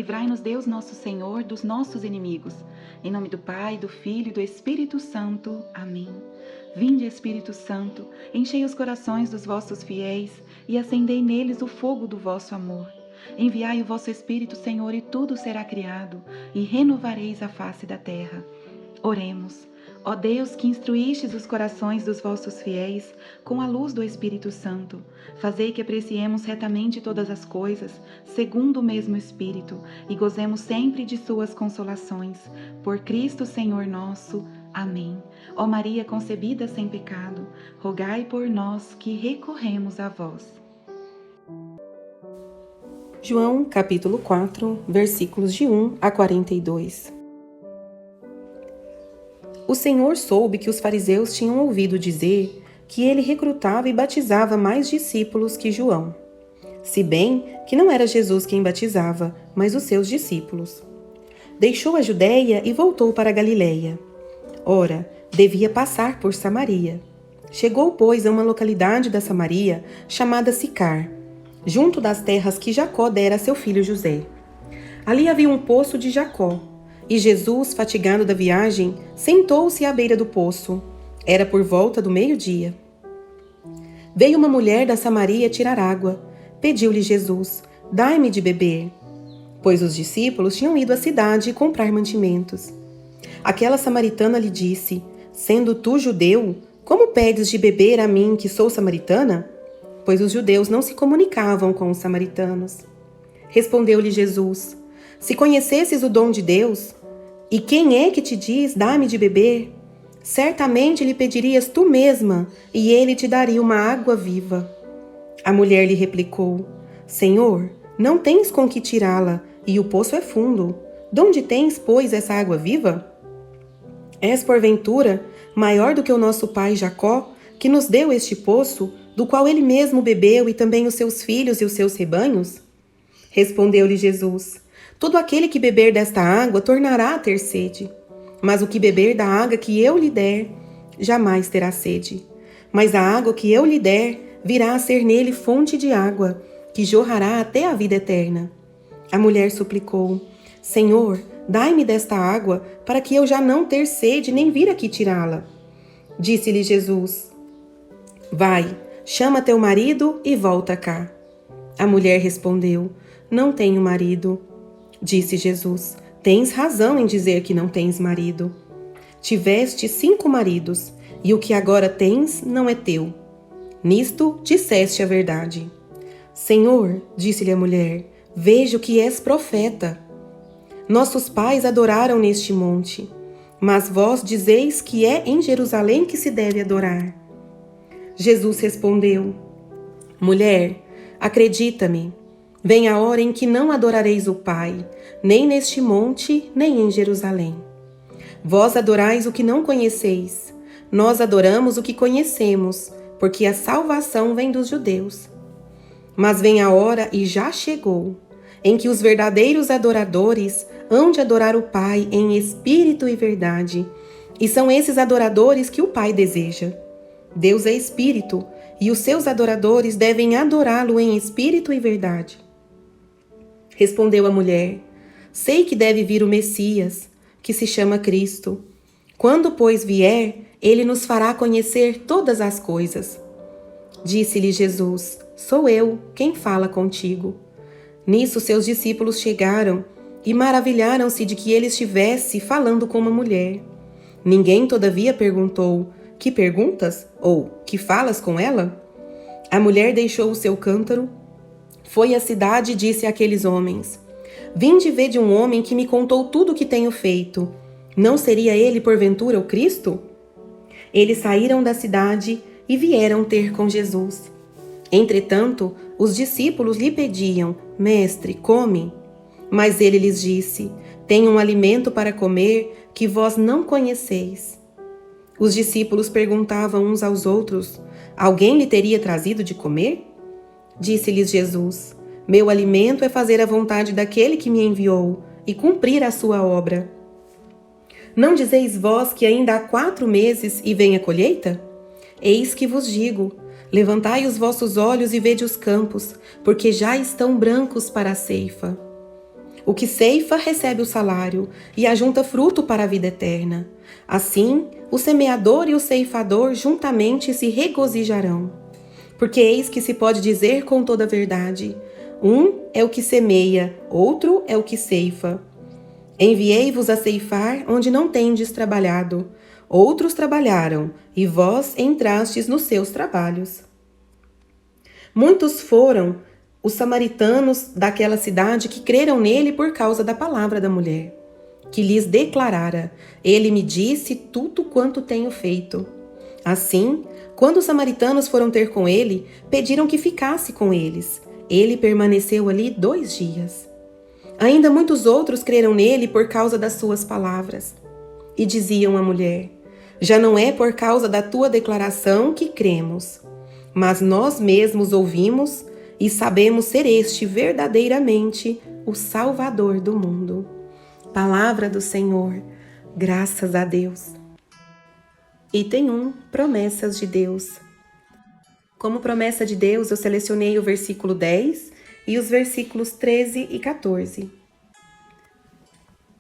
Livrai-nos, Deus nosso Senhor, dos nossos inimigos. Em nome do Pai, do Filho e do Espírito Santo. Amém. Vinde, Espírito Santo, enchei os corações dos vossos fiéis e acendei neles o fogo do vosso amor. Enviai o vosso Espírito, Senhor, e tudo será criado, e renovareis a face da terra. Oremos. Ó Deus, que instruístes os corações dos vossos fiéis com a luz do Espírito Santo, fazei que apreciemos retamente todas as coisas, segundo o mesmo Espírito, e gozemos sempre de suas consolações. Por Cristo, Senhor nosso. Amém. Ó Maria concebida sem pecado, rogai por nós que recorremos a vós. João, capítulo 4, versículos de 1 a 42. O Senhor soube que os fariseus tinham ouvido dizer que ele recrutava e batizava mais discípulos que João, se bem que não era Jesus quem batizava, mas os seus discípulos. Deixou a Judéia e voltou para a Galiléia. Ora, devia passar por Samaria. Chegou, pois, a uma localidade da Samaria chamada Sicar, junto das terras que Jacó dera a seu filho José. Ali havia um poço de Jacó. E Jesus, fatigado da viagem, sentou-se à beira do poço. Era por volta do meio-dia. Veio uma mulher da Samaria tirar água. Pediu-lhe Jesus: dai-me de beber. Pois os discípulos tinham ido à cidade comprar mantimentos. Aquela samaritana lhe disse: sendo tu judeu, como pedes de beber a mim, que sou samaritana? Pois os judeus não se comunicavam com os samaritanos. Respondeu-lhe Jesus: se conhecesses o dom de Deus, e quem é que te diz, dá-me de beber? Certamente lhe pedirias tu mesma, e ele te daria uma água viva. A mulher lhe replicou: Senhor, não tens com que tirá-la, e o poço é fundo. Donde tens, pois, essa água viva? És, porventura, maior do que o nosso pai Jacó, que nos deu este poço, do qual ele mesmo bebeu, e também os seus filhos e os seus rebanhos? Respondeu-lhe Jesus: todo aquele que beber desta água tornará a ter sede. Mas o que beber da água que eu lhe der, jamais terá sede. Mas a água que eu lhe der virá a ser nele fonte de água, que jorrará até a vida eterna. A mulher suplicou: Senhor, dai-me desta água, para que eu já não ter sede, nem vir aqui tirá-la. Disse-lhe Jesus: vai, chama teu marido e volta cá. A mulher respondeu: não tenho marido. Disse Jesus: tens razão em dizer que não tens marido. Tiveste 5 maridos, e o que agora tens não é teu. Nisto disseste a verdade. Senhor, disse-lhe a mulher, vejo que és profeta. Nossos pais adoraram neste monte, mas vós dizeis que é em Jerusalém que se deve adorar. Jesus respondeu: mulher, acredita-me, vem a hora em que não adorareis o Pai, nem neste monte, nem em Jerusalém. Vós adorais o que não conheceis, nós adoramos o que conhecemos, porque a salvação vem dos judeus. Mas vem a hora, e já chegou, em que os verdadeiros adoradores hão de adorar o Pai em espírito e verdade, e são esses adoradores que o Pai deseja. Deus é espírito, e os seus adoradores devem adorá-lo em espírito e verdade. Respondeu a mulher: sei que deve vir o Messias, que se chama Cristo. Quando, pois, vier, ele nos fará conhecer todas as coisas. Disse-lhe Jesus: sou eu quem fala contigo. Nisso seus discípulos chegaram e maravilharam-se de que ele estivesse falando com uma mulher. Ninguém, todavia, perguntou: que perguntas? Ou que falas com ela? A mulher deixou o seu cântaro, foi à cidade e disse àqueles homens: vinde ver de um homem que me contou tudo o que tenho feito. Não seria ele, porventura, o Cristo? Eles saíram da cidade e vieram ter com Jesus. Entretanto, os discípulos lhe pediam: mestre, come. Mas ele lhes disse: tenho um alimento para comer que vós não conheceis. Os discípulos perguntavam uns aos outros: alguém lhe teria trazido de comer? Disse-lhes Jesus: meu alimento é fazer a vontade daquele que me enviou e cumprir a sua obra. Não dizeis vós que ainda há 4 meses e vem a colheita? Eis que vos digo: levantai os vossos olhos e vede os campos, porque já estão brancos para a ceifa. O que ceifa recebe o salário e ajunta fruto para a vida eterna. Assim, o semeador e o ceifador juntamente se regozijarão. Porque eis que se pode dizer com toda a verdade: um é o que semeia, outro é o que ceifa. Enviei-vos a ceifar onde não tendes trabalhado. Outros trabalharam, e vós entrastes nos seus trabalhos. Muitos foram os samaritanos daquela cidade que creram nele por causa da palavra da mulher, que lhes declarara: ele me disse tudo quanto tenho feito. Assim, quando os samaritanos foram ter com ele, pediram que ficasse com eles. Ele permaneceu ali 2 dias. Ainda muitos outros creram nele por causa das suas palavras. E diziam à mulher: já não é por causa da tua declaração que cremos, mas nós mesmos ouvimos e sabemos ser este verdadeiramente o Salvador do mundo. Palavra do Senhor, graças a Deus. Item 1. Promessas de Deus. Como promessa de Deus, eu selecionei o versículo 10 e os versículos 13 e 14.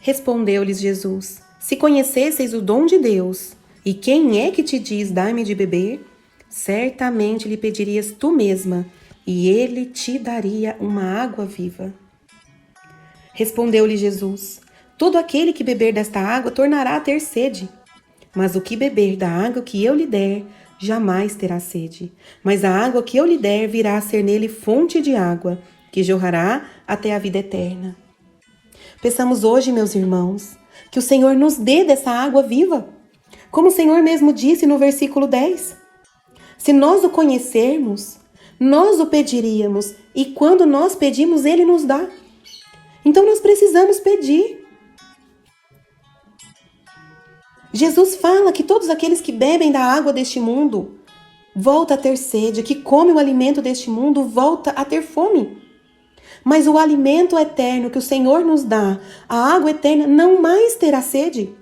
Respondeu-lhes Jesus: se conhecesseis o dom de Deus, e quem é que te diz, dai-me de beber, certamente lhe pedirias tu mesma, e ele te daria uma água viva. Respondeu-lhe Jesus: todo aquele que beber desta água tornará a ter sede. Mas o que beber da água que eu lhe der, jamais terá sede. Mas a água que eu lhe der virá a ser nele fonte de água, que jorrará até a vida eterna. Peçamos hoje, meus irmãos, que o Senhor nos dê dessa água viva, como o Senhor mesmo disse no versículo 10. Se nós o conhecermos, nós o pediríamos, e quando nós pedimos, Ele nos dá. Então nós precisamos pedir. Jesus fala que todos aqueles que bebem da água deste mundo voltam a ter sede, que comem o alimento deste mundo volta a ter fome. Mas o alimento eterno que o Senhor nos dá, a água eterna, não mais terá sede.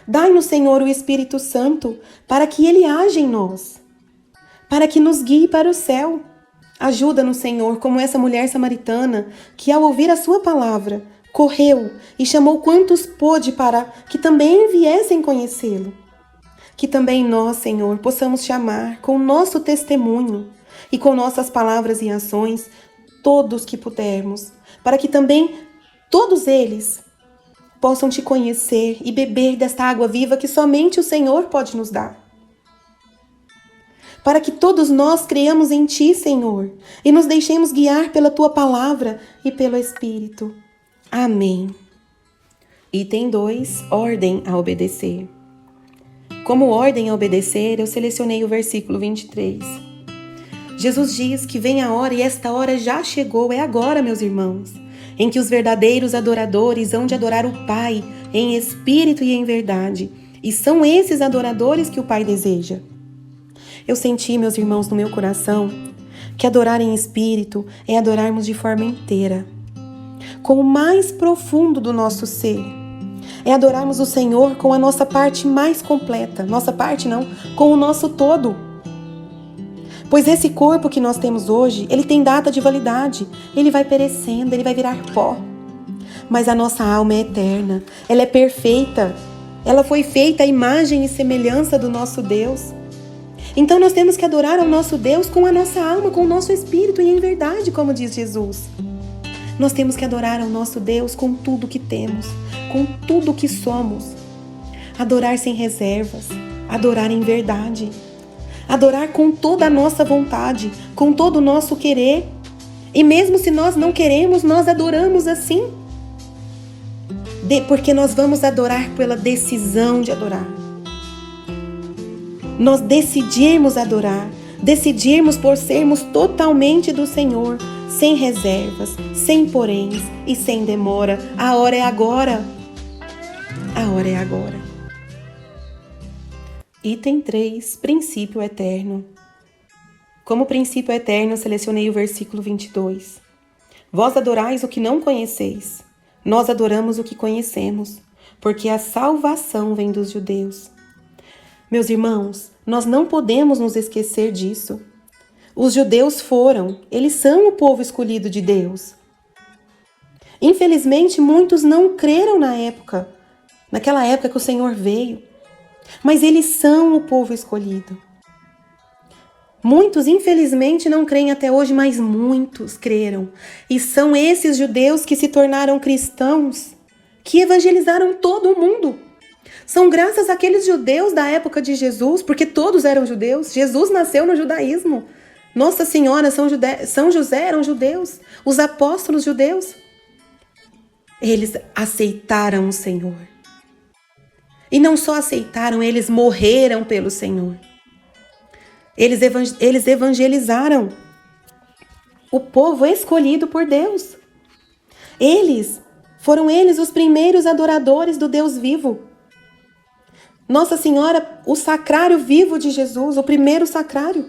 Dai-nos, Senhor, o Espírito Santo para que Ele age em nós, para que nos guie para o céu. Ajuda-nos, Senhor, como essa mulher samaritana que, ao ouvir a sua palavra, correu e chamou quantos pôde para que também viessem conhecê-lo. Que também nós, Senhor, possamos chamar com o nosso testemunho e com nossas palavras e ações todos que pudermos, para que também todos eles possam te conhecer e beber desta água viva que somente o Senhor pode nos dar. Para que todos nós creiamos em Ti, Senhor, e nos deixemos guiar pela Tua palavra e pelo Espírito. Amém. Item 2. Ordem a obedecer. Como ordem a obedecer, eu selecionei o versículo 23. Jesus diz que vem a hora, e esta hora já chegou, é agora, meus irmãos, em que os verdadeiros adoradores hão de adorar o Pai em espírito e em verdade. E são esses adoradores que o Pai deseja. Eu senti, meus irmãos, no meu coração, que adorar em espírito é adorarmos de forma inteira, com o mais profundo do nosso ser. É adorarmos o Senhor com a nossa parte mais completa. Nossa parte não, com o nosso todo. Pois esse corpo que nós temos hoje, ele tem data de validade. Ele vai perecendo, ele vai virar pó. Mas a nossa alma é eterna, ela é perfeita. Ela foi feita à imagem e semelhança do nosso Deus. Então nós temos que adorar ao nosso Deus com a nossa alma, com o nosso espírito e em verdade, como diz Jesus. Nós temos que adorar ao nosso Deus com tudo que temos, com tudo que somos. Adorar sem reservas, adorar em verdade. Adorar com toda a nossa vontade, com todo o nosso querer. E mesmo se nós não queremos, nós adoramos assim. Porque nós vamos adorar pela decisão de adorar. Nós decidimos adorar, decidimos por sermos totalmente do Senhor, sem reservas, sem poréns e sem demora. A hora é agora. A hora é agora. Item 3. Princípio eterno. Como princípio eterno, eu selecionei o versículo 22. Vós adorais o que não conheceis. Nós adoramos o que conhecemos, porque a salvação vem dos judeus. Meus irmãos, nós não podemos nos esquecer disso. Os judeus eles são o povo escolhido de Deus. Infelizmente, muitos não creram naquela época que o Senhor veio, mas eles são o povo escolhido. Muitos, infelizmente, não creem até hoje, mas muitos creram. E são esses judeus que se tornaram cristãos, que evangelizaram todo o mundo. São graças àqueles judeus da época de Jesus, porque todos eram judeus. Jesus nasceu no judaísmo. Nossa Senhora, São José eram judeus. Os apóstolos judeus. Eles aceitaram o Senhor. E não só aceitaram, eles morreram pelo Senhor. Eles evangelizaram o povo escolhido por Deus. Foram eles os primeiros adoradores do Deus vivo. Nossa Senhora, o sacrário vivo de Jesus, o primeiro sacrário.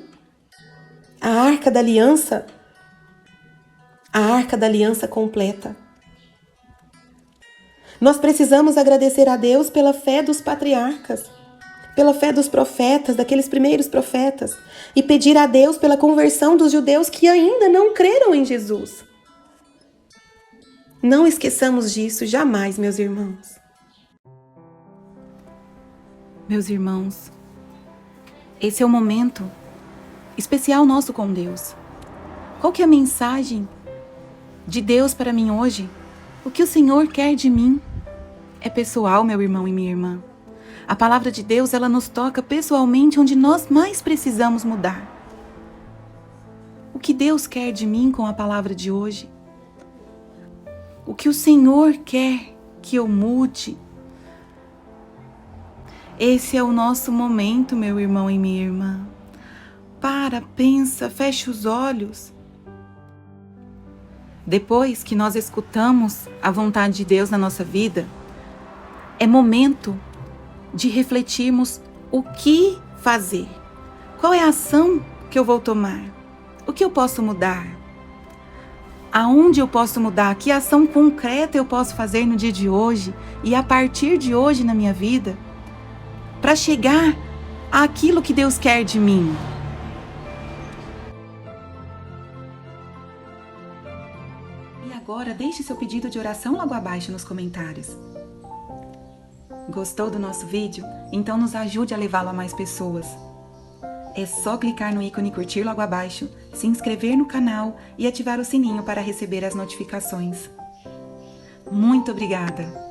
A Arca da Aliança. A Arca da Aliança completa. Nós precisamos agradecer a Deus pela fé dos patriarcas, pela fé dos profetas, daqueles primeiros profetas, e pedir a Deus pela conversão dos judeus que ainda não creram em Jesus. Não esqueçamos disso jamais, meus irmãos. Meus irmãos, esse é o momento especial nosso com Deus. Qual que é a mensagem de Deus para mim hoje? O que o Senhor quer de mim? É pessoal, meu irmão e minha irmã. A palavra de Deus, ela nos toca pessoalmente onde nós mais precisamos mudar. O que Deus quer de mim com a palavra de hoje? O que o Senhor quer que eu mude? Esse é o nosso momento, meu irmão e minha irmã. Para, pensa, feche os olhos. Depois que nós escutamos a vontade de Deus na nossa vida, é momento de refletirmos o que fazer. Qual é a ação que eu vou tomar? O que eu posso mudar? Aonde eu posso mudar? Que ação concreta eu posso fazer no dia de hoje e a partir de hoje na minha vida para chegar àquilo que Deus quer de mim? E agora deixe seu pedido de oração logo abaixo nos comentários. Gostou do nosso vídeo? Então nos ajude a levá-lo a mais pessoas. É só clicar no ícone curtir logo abaixo, se inscrever no canal e ativar o sininho para receber as notificações. Muito obrigada!